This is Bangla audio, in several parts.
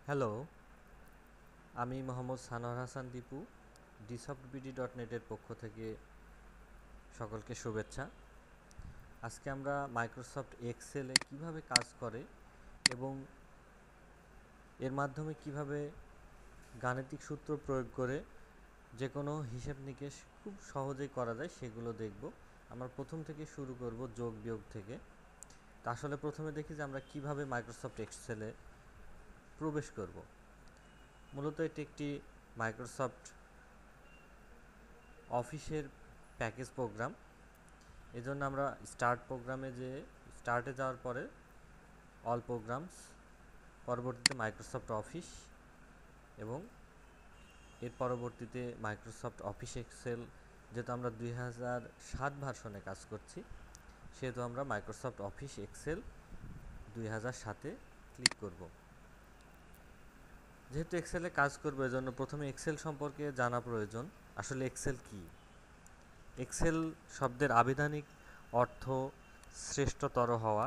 হ্যালো, আমি মোহাম্মদ সানোয়ার হাসান দীপু dsofttbd.net এর পক্ষ থেকে সকলকে শুভেচ্ছা। আজকে আমরা মাইক্রোসফট এক্সেলে কিভাবে কাজ করে এবং এর মাধ্যমে কিভাবে গাণিতিক সূত্র প্রয়োগ করে যে কোনো হিসেব নিকেশ খুব সহজেই করা যায় সেগুলো দেখব। আমরা প্রথম থেকে শুরু করব যোগ বিয়োগ থেকে। তা আসলে প্রথমে দেখি যে আমরা কিভাবে মাইক্রোসফট এক্সেলে প্রবেশ করব। মূলত এটি একটি মাইক্রোসফট অফিসের প্যাকেজ প্রোগ্রাম। এজন্য আমরা স্টার্টে যাওয়ার পরে অল প্রোগ্রামস, পরবর্তীতে মাইক্রোসফট অফিস এবং এর পরবর্তীতে মাইক্রোসফট অফিস এক্সেল। যেহেতু আমরা 2007 ভার্সনে কাজ করছি সেহেতু আমরা মাইক্রোসফট অফিস এক্সেল 2007-এ ক্লিক করব। যেহেতু এক্সেলে কাজ করব এজন্য প্রথমে এক্সেল সম্পর্কে জানা প্রয়োজন। আসলে এক্সেল কি? এক্সেল শব্দের আবিধানিক অর্থ শ্রেষ্ঠতর হওয়া,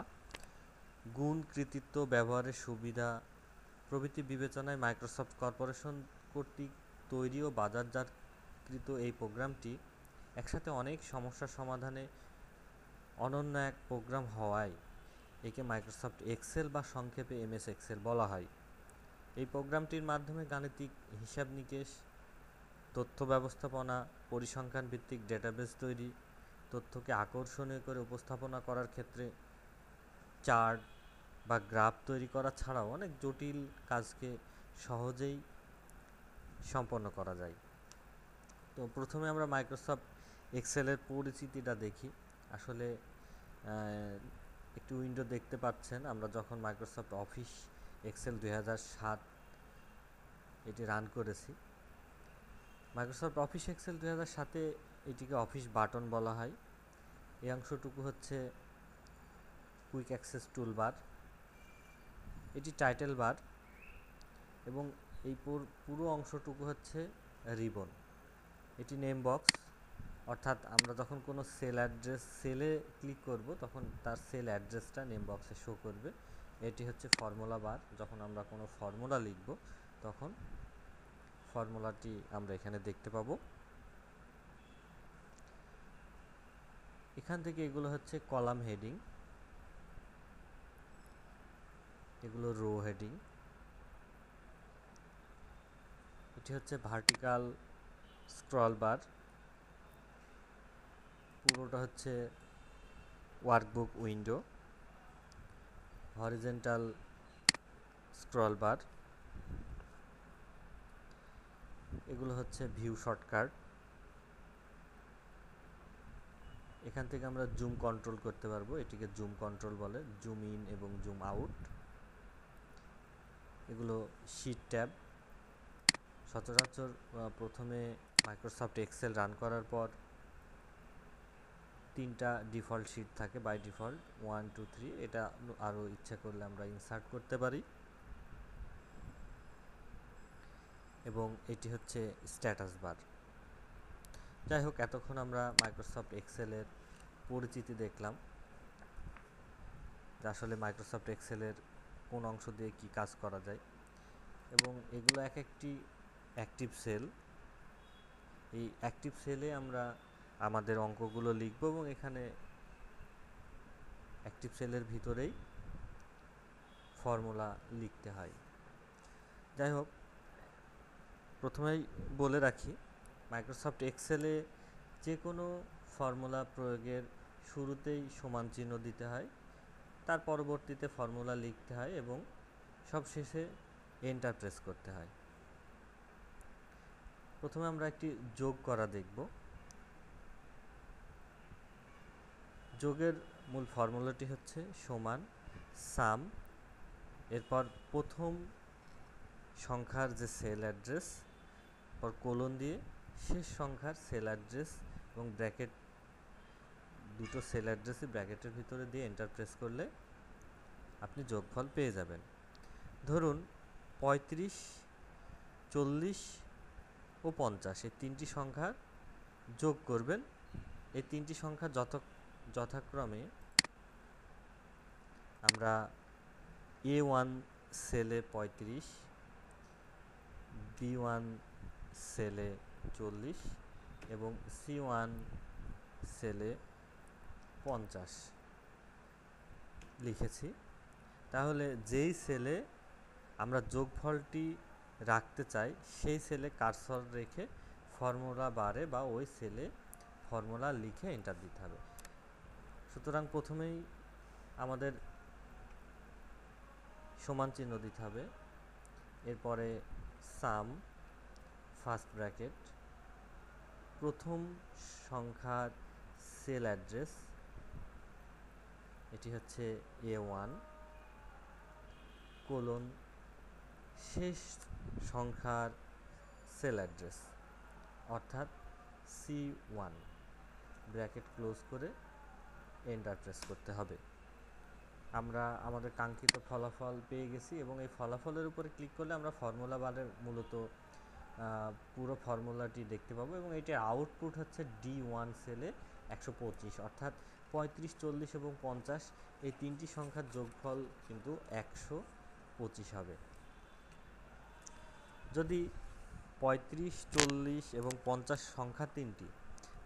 গুণ, কৃতিত্ব, ব্যবহারের সুবিধা প্রভৃতি বিবেচনায় মাইক্রোসফট কর্পোরেশন কর্তৃক তৈরি ও বাজারজাতকৃত এই প্রোগ্রামটি একসাথে অনেক সমস্যার সমাধানে অনন্য এক প্রোগ্রাম হওয়ায় একে মাইক্রোসফট এক্সেল বা সংক্ষেপে এমএস এক্সেল বলা হয়। এই প্রোগ্রামটির মাধ্যমে গাণিতিক হিসাব নিকেশ, তথ্য ব্যবস্থাপনা, পরিসংখ্যান ভিত্তিক ডেটাবেস তৈরি, তথ্যকে আকর্ষণীয় করে উপস্থাপনা করার ক্ষেত্রে চার্ট বা গ্রাফ তৈরি করা ছাড়াও অনেক জটিল কাজকে সহজেই সম্পন্ন করা যায়। তো প্রথমে আমরা মাইক্রোসফট এক্সেলের পরিচিতিটা দেখি। আসলে একটি উইন্ডো দেখতে পাচ্ছেন। আমরা যখন মাইক্রোসফট অফিস এক্সেল 2007 এটি রান করেছি। মাইক্রোসফট অফিস এক্সেল 2007-এ এটিকে অফিস বাটন বলা হয়। এই অংশটুকু হচ্ছে কুইক অ্যাক্সেস টুলবার, এটি টাইটেল বার এবং এই পুরো অংশটুকু হচ্ছে রিবন। এটি নেম বক্স, অর্থাৎ আমরা যখন কোনো সেলে ক্লিক করব তখন তার সেল অ্যাড্রেসটা নেম বক্সে শো করবে। এটি হচ্ছে ফর্মুলা বার, যখন আমরা কোনো ফর্মুলা লিখব তখন ফর্মুলাটি আমরা এখানে দেখতে পাবো। এখান থেকে এগুলো হচ্ছে কলাম হেডিং, এগুলো রো হেডিং। এটি হচ্ছে ভার্টিক্যাল স্ক্রল বার, পুরোটা হচ্ছে workbook window. Horizontal scroll bar, এগুলো হচ্ছে ভিউ শর্টকাট। এখান থেকে আমরা জুম কন্ট্রোল করতে পারবো, এটিকে জুম কন্ট্রোল বলে, জুম ইন এবং জুম আউট। এগুলো শিট ট্যাব। সচরাচর প্রথমে মাইক্রোসফট এক্সেল রান করার পর 3টা ডিফল্ট শিট থাকে বাই ডিফল্ট, 1 2 3। এটা আরও ইচ্ছা করলে আমরা ইনসার্ট করতে পারি। এবং এটি হচ্ছে স্ট্যাটাস বার। যাই হোক, এতক্ষণ আমরা মাইক্রোসফট এক্সেলের পরিচিতি দেখলাম, যে আসলে মাইক্রোসফট এক্সেলের কোন অংশ দিয়ে কি কাজ করা যায় এবং এগুলো এক একটি অ্যাক্টিভ সেল। এই অ্যাক্টিভ সেলে আমরা আমাদের অঙ্কগুলো লিখব এবং এখানে অ্যাক্টিভ সেলের ভিতরেই ফর্মুলা লিখতে হয়। যাই হোক, প্রথমেই বলে রাখি, মাইক্রোসফট এক্সেলে যে কোনো ফর্মুলা প্রয়োগের শুরুতেই সমান চিহ্ন দিতে হয়, তার পরবর্তীতে ফর্মুলা লিখতে হয় এবং সবশেষে এন্টার প্রেস করতে হয়। প্রথমে আমরা একটি যোগ করা দেখব। যোগের মূল ফর্মুলাটি হচ্ছে সমান সাম, এরপর প্রথম সংখ্যার যে সেল অ্যাড্রেস, পর কোলন দিয়ে শেষ সংখ্যার সেল অ্যাড্রেস এবং ব্র্যাকেট, দুটো সেল অ্যাড্রেসই ব্র্যাকেটের ভিতরে দিয়ে এন্টার প্রেস করলে আপনি যোগফল পেয়ে যাবেন। ধরুন 35, 40 ও 50 এই তিনটি সংখ্যা যোগ করবেন। এই তিনটি সংখ্যা যথাক্রমে আমরা A1 সেলে 35, B1 সেলে 40 এবং C1 সেলে 50 লিখেছি। তাহলে যেই সেলে আমরা যোগফলটি রাখতে চাই সেই সেলে কার্সর রেখে ফর্মুলা বারে বা ওই সেলে ফর্মুলা লিখে এন্টার দিতে হবে। সুতরাং প্রথমেই আমাদের সমান চিহ্ন দিতে হবে, এরপরে সাম ফার্স্ট ব্র্যাকেট প্রথম সংখ্যার সেল অ্যাড্রেস, এটি হচ্ছে A1 কোলন শেষ সংখ্যার সেল অ্যাড্রেস অর্থাৎ C1 ব্র্যাকেট ক্লোজ করে এন্টার প্রেস করতে হবে। আমরা আমাদের কাঙ্ক্ষিত ফলাফল পেয়ে গেছি এবং এই ফলাফলের উপরে ক্লিক করলে আমরা ফর্মুলা বারের মূলত পুরো ফর্মুলাটি দেখতে পাবো এবং এটির আউটপুট হচ্ছে D1 সেলে 125 অর্থাৎ 35, 40 এবং 50 এই তিনটি সংখ্যার যোগফল কিন্তু 125 হবে। যদি 35, 40 এবং 50 সংখ্যা তিনটি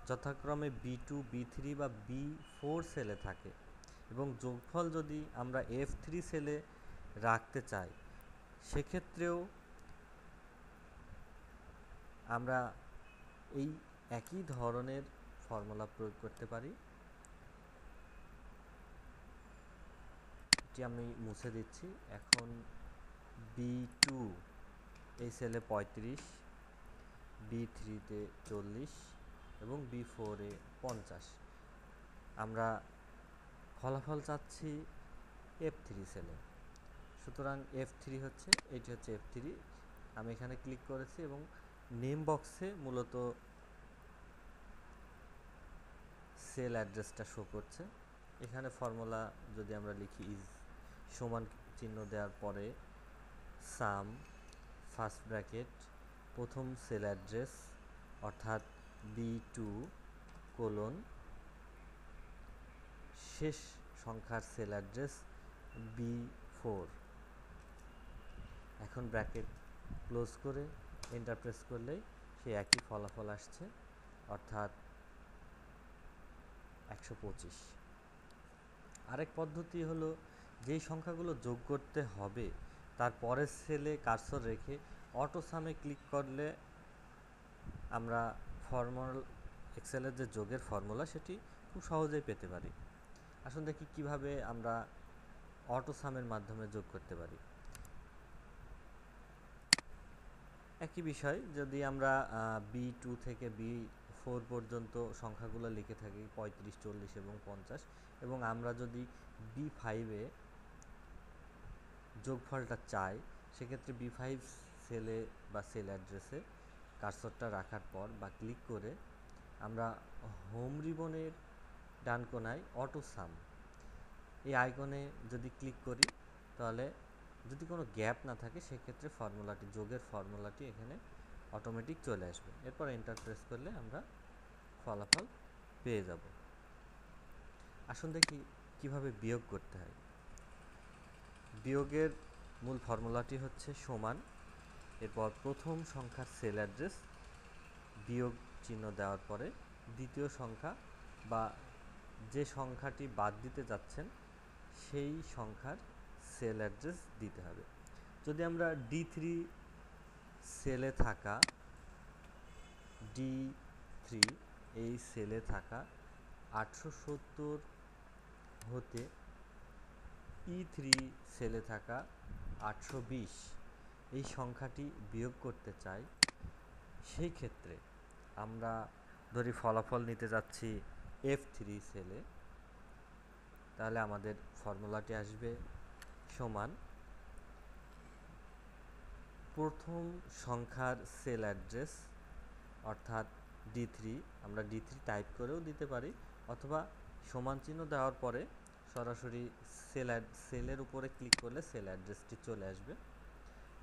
যথাক্রমে B2, B3 বা B4 সেলে থাকে এবং যোগফল যদি আমরা F3 সেলে রাখতে চাই সেক্ষেত্রেও আমরা এই একই ধরনের ফর্মুলা প্রয়োগ করতে পারি। এটি আমি মুছে দিচ্ছি। এখন B2 এই সেলে 35, B3-তে 40 এবং B4-এ 50। আমরা ফলাফল চাচ্ছি F3 সেলে, সুতরাং F3 হচ্ছে এটি হচ্ছে F3। আমি এখানে ক্লিক করেছি এবং নেম বক্সে মূলত সেল অ্যাড্রেসটা শো করছে। এখানে ফর্মুলা যদি আমরা লিখি ইজ সমান চিহ্ন দেওয়ার পরে সাম ফার্স্ট ব্র্যাকেট প্রথম সেল অ্যাড্রেস অর্থাৎ B2 কোলন শেষ সংখ্যার সেল অ্যাড্রেস B4। এখন ব্র্যাকেট ক্লোজ করে এন্টার প্রেস করলেই সেই একই ফলাফল আসছে অর্থাৎ 125। আরেক পদ্ধতি হলো যেই সংখ্যাগুলো যোগ করতে হবে তার পরের সেলে কার্সর রেখে অটো সামে ক্লিক করলে আমরা এক্সেলের যে যোগের ফর্মুলা সেটি খুব সহজেই পেতে পারি। আসুন দেখি কিভাবে আমরা অটো সামের মাধ্যমে যোগ করতে পারি। একই বিষয়, যদি আমরা B2 থেকে B4 পর্যন্ত সংখ্যাগুলো লিখে থাকি 35, 40 এবং 50 এবং আমরা যদি B5-এ যোগফলটা চাই সেক্ষেত্রে B5 সেলে বা সেল অ্যাড্রেসে কার্সরটা রাখার পর বা ক্লিক করে আমরা হোম রিবনের ডান কোনায় অটো সাম এই আইকনে যদি ক্লিক করি তাহলে যদি কোনো গ্যাপ না থাকে সেক্ষেত্রে ফর্মুলাটি যোগের ফর্মুলাটি এখানে অটোমেটিক চলে আসবে। এরপর এন্টার প্রেস করলে আমরা ফলাফল পেয়ে যাব। আসুন দেখি কিভাবে বিয়োগ করতে হয়। বিয়োগের মূল ফর্মুলাটি হচ্ছে সমান, এরপর প্রথম সংখ্যার সেল অ্যাড্রেস বিয়োগ চিহ্ন দেওয়ার পরে দ্বিতীয় সংখ্যা বা যে সংখ্যাটি বাদ দিতে যাচ্ছেন সেই সংখ্যার সেল অ্যাড্রেস দিতে হবে। যদি আমরা D3 সেলে থাকা D3 এই সেলে থাকা 870 হতে E3 সেলে থাকা 820 এই সংখ্যাটি বিয়োগ করতে চাই, সেই ক্ষেত্রে আমরা ধরি ফলাফল নিতে যাচ্ছি F3 সেলে, তাহলে আমাদের ফর্মুলাটি আসবে সমান প্রথম সংখ্যার সেল অ্যাড্রেস অর্থাৎ D3, আমরা D3 টাইপ করেও দিতে পারি অথবা সমান চিহ্ন দেওয়ার পরে সরাসরি সেলের উপরে ক্লিক করলে সেল অ্যাড্রেসটি চলে আসবে।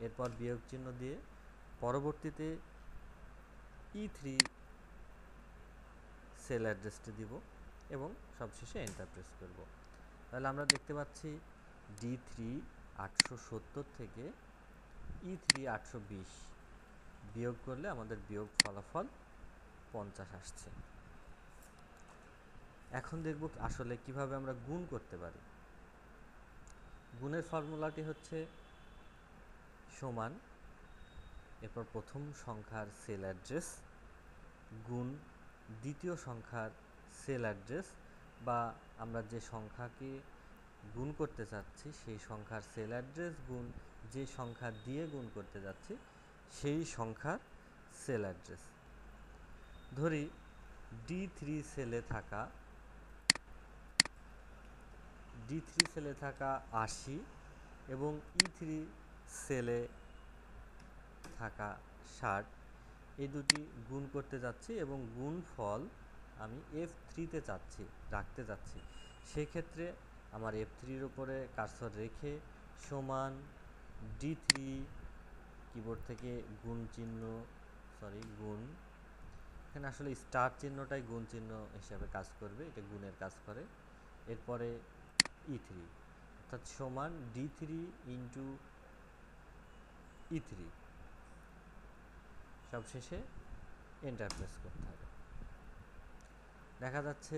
এরপর বিয়োগ চিহ্ন দিয়ে পরবর্তীতে E3 সেল অ্যাড্রেসটি দিব এবং সবশেষে এন্টার প্রেস করব। তাহলে আমরা দেখতে পাচ্ছি D3 870 থেকে E3 820 বিয়োগ করলে আমাদের বিয়োগ ফলাফল 50 আসছে। এখন দেখব আসলে কিভাবে আমরা গুণ করতে পারি। গুণের ফর্মুলাটি হচ্ছে সমান, এরপর প্রথম সংখ্যার সেল অ্যাড্রেস গুণ দ্বিতীয় সংখ্যার সেল অ্যাড্রেস, বা আমরা যে সংখ্যাকে গুণ করতে চাচ্ছি সেই সংখ্যার সেল অ্যাড্রেস গুণ যে সংখ্যা দিয়ে গুণ করতে যাচ্ছি সেই সংখ্যার সেল অ্যাড্রেস। ধরি D3 সেলে থাকা 80 এবং E3 সেলে থাকা 60, এই দুটি গুণ করতে যাচ্ছি এবং গুণফল আমি F3-তে রাখতে চাচ্ছি। সেক্ষেত্রে আমার F3-র উপরে কার্সর রেখে সমান D3, কিবোর্ড থেকে গুণ, এখানে আসলে স্টার চিহ্নটাই গুণ চিহ্ন হিসাবে কাজ করবে, এটা গুণের কাজ করে। এরপরে E3 অর্থাৎ সমান D3 ইন্টু E3, সবশেষে এন্টার প্রেস করতে হবে। দেখা যাচ্ছে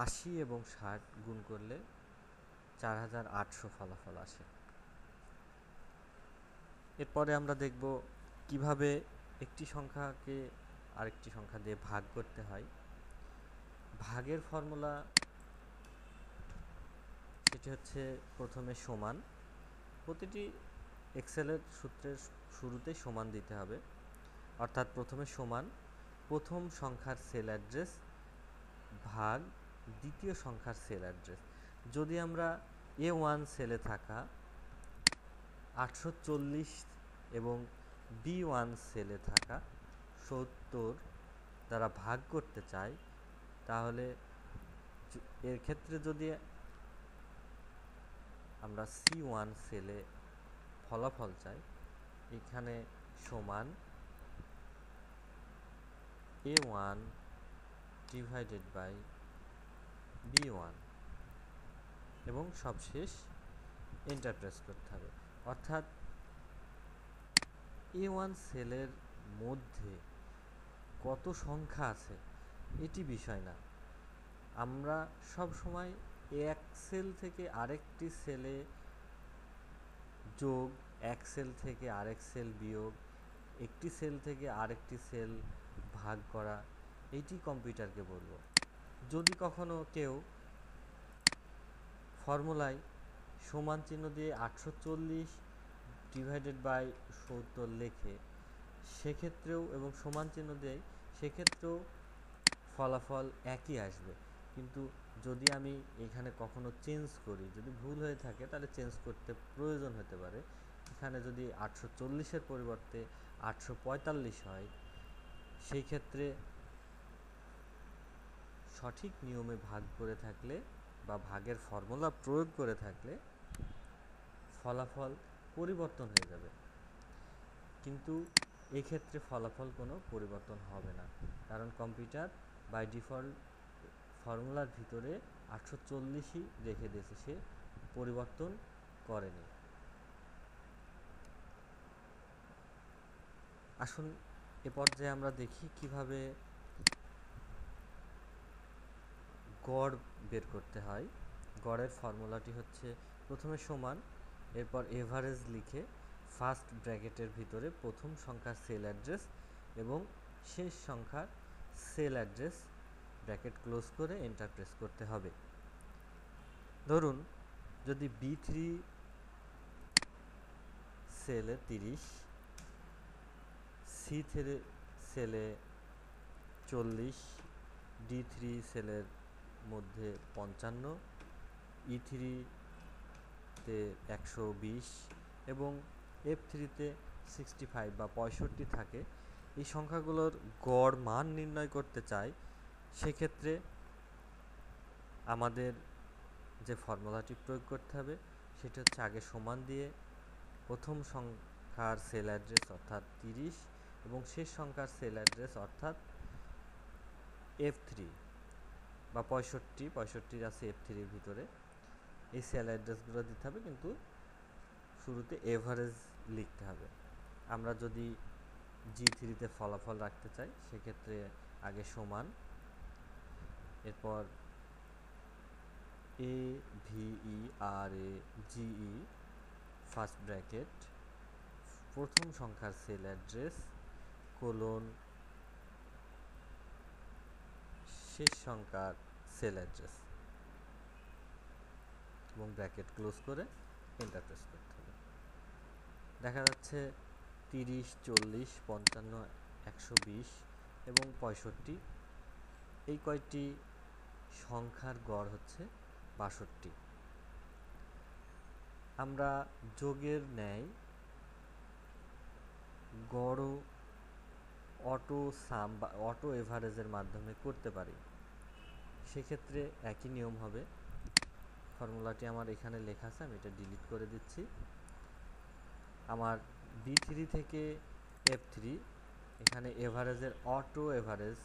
80 এবং 60 গুণ করলে 4800 ফলাফল আসে। এরপরে আমরা দেখব কিভাবে একটি সংখ্যাকে আরেকটি সংখ্যা দিয়ে ভাগ করতে হয়। ভাগের ফর্মুলা সেটি হচ্ছে প্রথমে সমান, প্রতিটি এক্সেলের সূত্রের শুরুতে সমান দিতে হবে, অর্থাৎ প্রথমে সমান প্রথম সংখ্যার সেল অ্যাড্রেস ভাগ দ্বিতীয় সংখ্যার সেল অ্যাড্রেস। যদি আমরা A1 সেলে থাকা 840 এবং B1 সেলে থাকা 70 দ্বারা ভাগ করতে চাই, তাহলে এর ক্ষেত্রে যদি আমরা C1 সেলে ফলাফল চাই, এখানে সমান A1 ডিভাইডেড বাই B1 এবং সবশেষ এন্টার প্রেস করতে হবে। অর্থাৎ A1 সেলের মধ্যে কত সংখ্যা আছে এটি বিষয় না, আমরা সব সময় এক সেল থেকে আরেকটি সেলে যোগ, এক সেল থেকে আরেক সেল বিয়োগ, একটি সেল থেকে আরেকটি সেল ভাগ করা, এইটি কম্পিউটারকে বলবো। যদি কখনো কেউ ফর্মুলায় সমান চিহ্ন দিয়ে 840 ডিভাইডেড বাই 70 লেখে, সেক্ষেত্রেও এবং সমান চিহ্ন দেয়, সেক্ষেত্রেও ফলাফল একই আসবে। কিন্তু যদি আমি এখানে কখনো চেঞ্জ করি, যদি ভুল হয়ে থাকে তাহলে চেঞ্জ করতে প্রয়োজন হতে পারে। এখানে যদি 840-এর পরিবর্তে 845 হয়, সেই ক্ষেত্রে সঠিক নিয়মে ভাগ করে থাকলে বা ভাগের ফর্মুলা প্রয়োগ করে থাকলে ফলাফল পরিবর্তন হয়ে যাবে, কিন্তু এক্ষেত্রে ফলাফল কোনো পরিবর্তন হবে না, কারণ কম্পিউটার বাই ডিফল্ট ফর্মুলার ভিতরে 840ই রেখে দিয়েছে, সে পরিবর্তন করেনি। আসুন এ পর্যায়ে আমরা দেখি কিভাবে গড় বের করতে হয়। গড়ের ফর্মুলাটি হচ্ছে প্রথমে সমান, এরপর এভারেজ লিখে ফার্স্ট ব্র্যাকেটের ভিতরে প্রথম সংখ্যার সেল অ্যাড্রেস এবং শেষ সংখ্যার সেল অ্যাড্রেস ব্র্যাকেট ক্লোজ করে এন্টার প্রেস করতে হবে। ধরুন যদি B3 সেলে 30, C3 সেলে 40, D3 সেলের মধ্যে 55, E3-তে 120 এবং F3-তে 65 বা 65 থাকে, এই সংখ্যাগুলোর গড় মান নির্ণয় করতে চাই, সেক্ষেত্রে আমাদের যে ফর্মুলাটি প্রয়োগ করতে হবে সেটি হচ্ছে আগে সমান দিয়ে প্রথম সংখ্যার সেল অ্যাড্রেস অর্থাৎ 30 এবং শেষ সংখ্যার সেল অ্যাড্রেস অর্থাৎ F3 বা 65 আছে F3-র ভিতরে, এই সেল অ্যাড্রেসগুলো দিতে হবে, কিন্তু শুরুতে এভারেজ লিখতে হবে। আমরা যদি G3-তে ফলাফল রাখতে চাই, সেক্ষেত্রে আগে সমান, এরপর AVERAGE ফার্স্ট ব্র্যাকেট, প্রথম সংখ্যার সেল অ্যাড্রেস কোলন শেষ সংখ্যার সেল অ্যাড্রেস এবং ব্র্যাকেট ক্লোজ করে এন্টার প্রেস করতে হবে। দেখা যাচ্ছে 30, 40, 55, 120 এবং 65 এই কয়টি সংখ্যার গড় হচ্ছে 62। আমরা যোগের ন্যায় গড়ও অটো সাম বা অটো এভারেজের মাধ্যমে করতে পারি। সেক্ষেত্রে একই নিয়ম হবে। ফর্মুলাটি আমার এখানে লেখা আছে, আমি এটা ডিলিট করে দিচ্ছি। আমার B3 থেকে F3 এখানে এভারেজের অটো এভারেজ,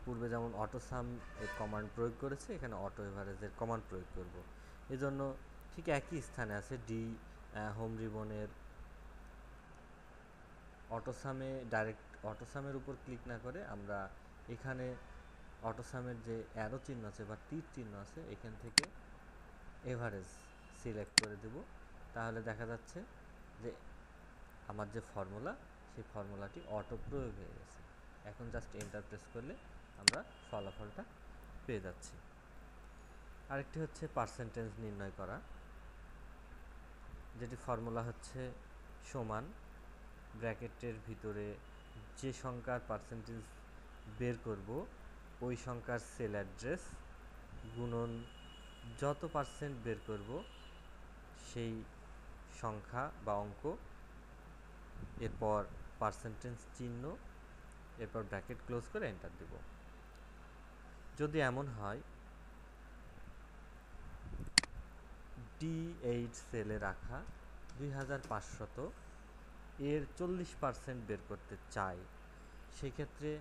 পূর্বে যেমন অটো সাম এর কমান্ড প্রয়োগ করেছে, এখানে অটো এভারেজের কমান্ড প্রয়োগ করব। এজন্য ঠিক একই স্থানে আছে ডি হোম রিবনের অটোসামে ডাইরেক্ট অটোসামের উপর ক্লিক না করে আমরা এখানে অটোসামের যে অ্যারো চিহ্ন আছে বা তীর চিহ্ন আছে, এখান থেকে এভারেজ সিলেক্ট করে দেব। তাহলে দেখা যাচ্ছে যে আমার যে ফর্মুলা, সেই ফর্মুলাটি অটো প্রয়োগ হয়ে গেছে। এখন জাস্ট এন্টার প্রেস করলে আমরা ফলাফলটা পেয়ে যাচ্ছি। আরেকটি হচ্ছে পার্সেন্টেজ নির্ণয় করা, যেটি ফর্মুলা হচ্ছে সমান ব্র্যাকেটের ভিতরে যে সংখ্যার পার্সেন্টেজ বের করব ওই সংখ্যার সেল অ্যাড্রেস গুণন যত পার্সেন্ট বের করব সেই সংখ্যা বা অঙ্ক, এরপর পার্সেন্টেজ চিহ্ন, এরপর ব্র্যাকেট ক্লোজ করে এন্টার দেব। যদি এমন হয় D8 সেলে রাখা 2500 এর 40% বের করতে চাই, সেক্ষেত্রে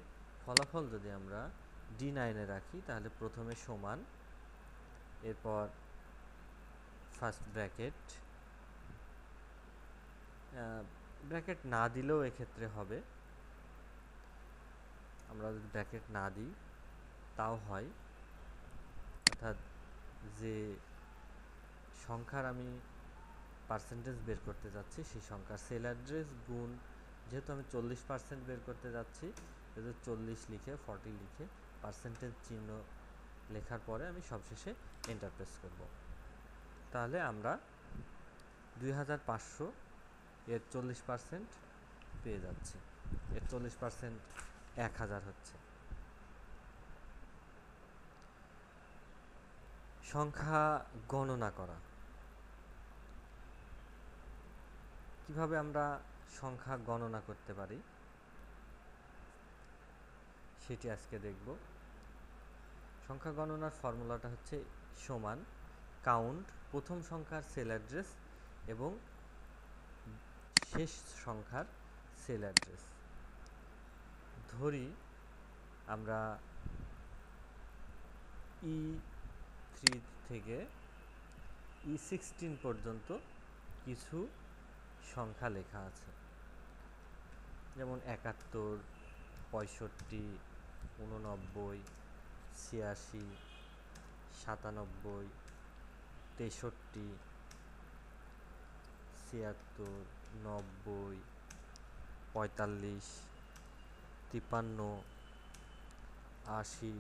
ফলাফল যদি আমরা D9-এ রাখি তাহলে প্রথমে সমান, এরপর ফার্স্ট ব্র্যাকেট, ব্র্যাকেট না দিলেও এক্ষেত্রে হবে, আমরা যদি ব্র্যাকেট না দিই তাও হয়। অর্থাৎ যে সংখ্যার আমি পার্সেন্টেজ বের করতে যাচ্ছি সেই সংখ্যার সেল অ্যাড্রেস গুণ, যেহেতু আমি 40% বের করতে যাচ্ছি, যেহেতু 40 লিখে 40 লিখে পার্সেন্টেজ চিহ্ন লেখার পরে আমি সবশেষে এন্টার প্রেস করব। তাহলে আমরা 2500 এর 40% পেয়ে যাচ্ছি। এর 40% 1000 হচ্ছে। সংখ্যা গণনা করা, কিভাবে আমরা সংখ্যা গণনা করতে পারি সেটি আজকে দেখব। সংখ্যা গণনার ফর্মুলাটা হচ্ছে সমান কাউন্ট প্রথম সংখ্যার সেল অ্যাড্রেস এবং শেষ সংখ্যার সেল অ্যাড্রেস। ধরি আমরা E3 থেকে E16 পর্যন্ত কিছু সংখ্যা লেখা আছে, যেমন 71, 65, 89, 86, 97, 63, 76, 90, 45, 53, 80,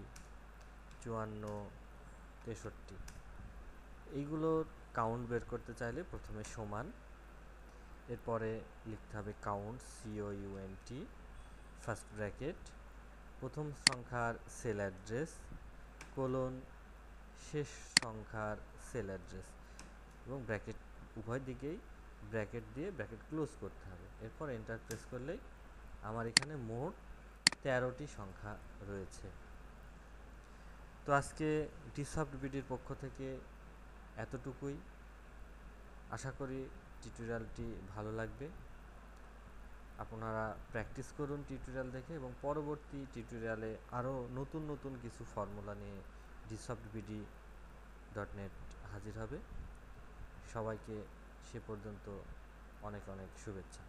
54, 63। এইগুলোর কাউন্ট বের করতে চাইলে প্রথমে সমান, এরপরে লিখতে হবে কাউন্ট COUNT ফার্স্ট ব্র্যাকেট, প্রথম সংখ্যার সেল অ্যাড্রেস কোলন শেষ সংখ্যার সেল অ্যাড্রেস এবং ব্র্যাকেট উভয় দিকেই ব্র্যাকেট দিয়ে ব্র্যাকেট ক্লোজ করতে হবে। এরপর এন্টার প্রেস করলেই আমার এখানে মোট 13টি সংখ্যা রয়েছে। তো আজকে ডিসঅফট বিডির পক্ষ থেকে এতটুকুই। আশা করি টিউটোরিয়ালটি ভালো লাগবে। আপনারা প্র্যাকটিস করুন টিউটোরিয়াল দেখে, এবং পরবর্তী টিউটোরিয়ালে আরও নতুন নতুন কিছু ফর্মুলা নিয়ে DSoftBD.net হাজির হবে। সবাইকে সে পর্যন্ত অনেক অনেক শুভেচ্ছা।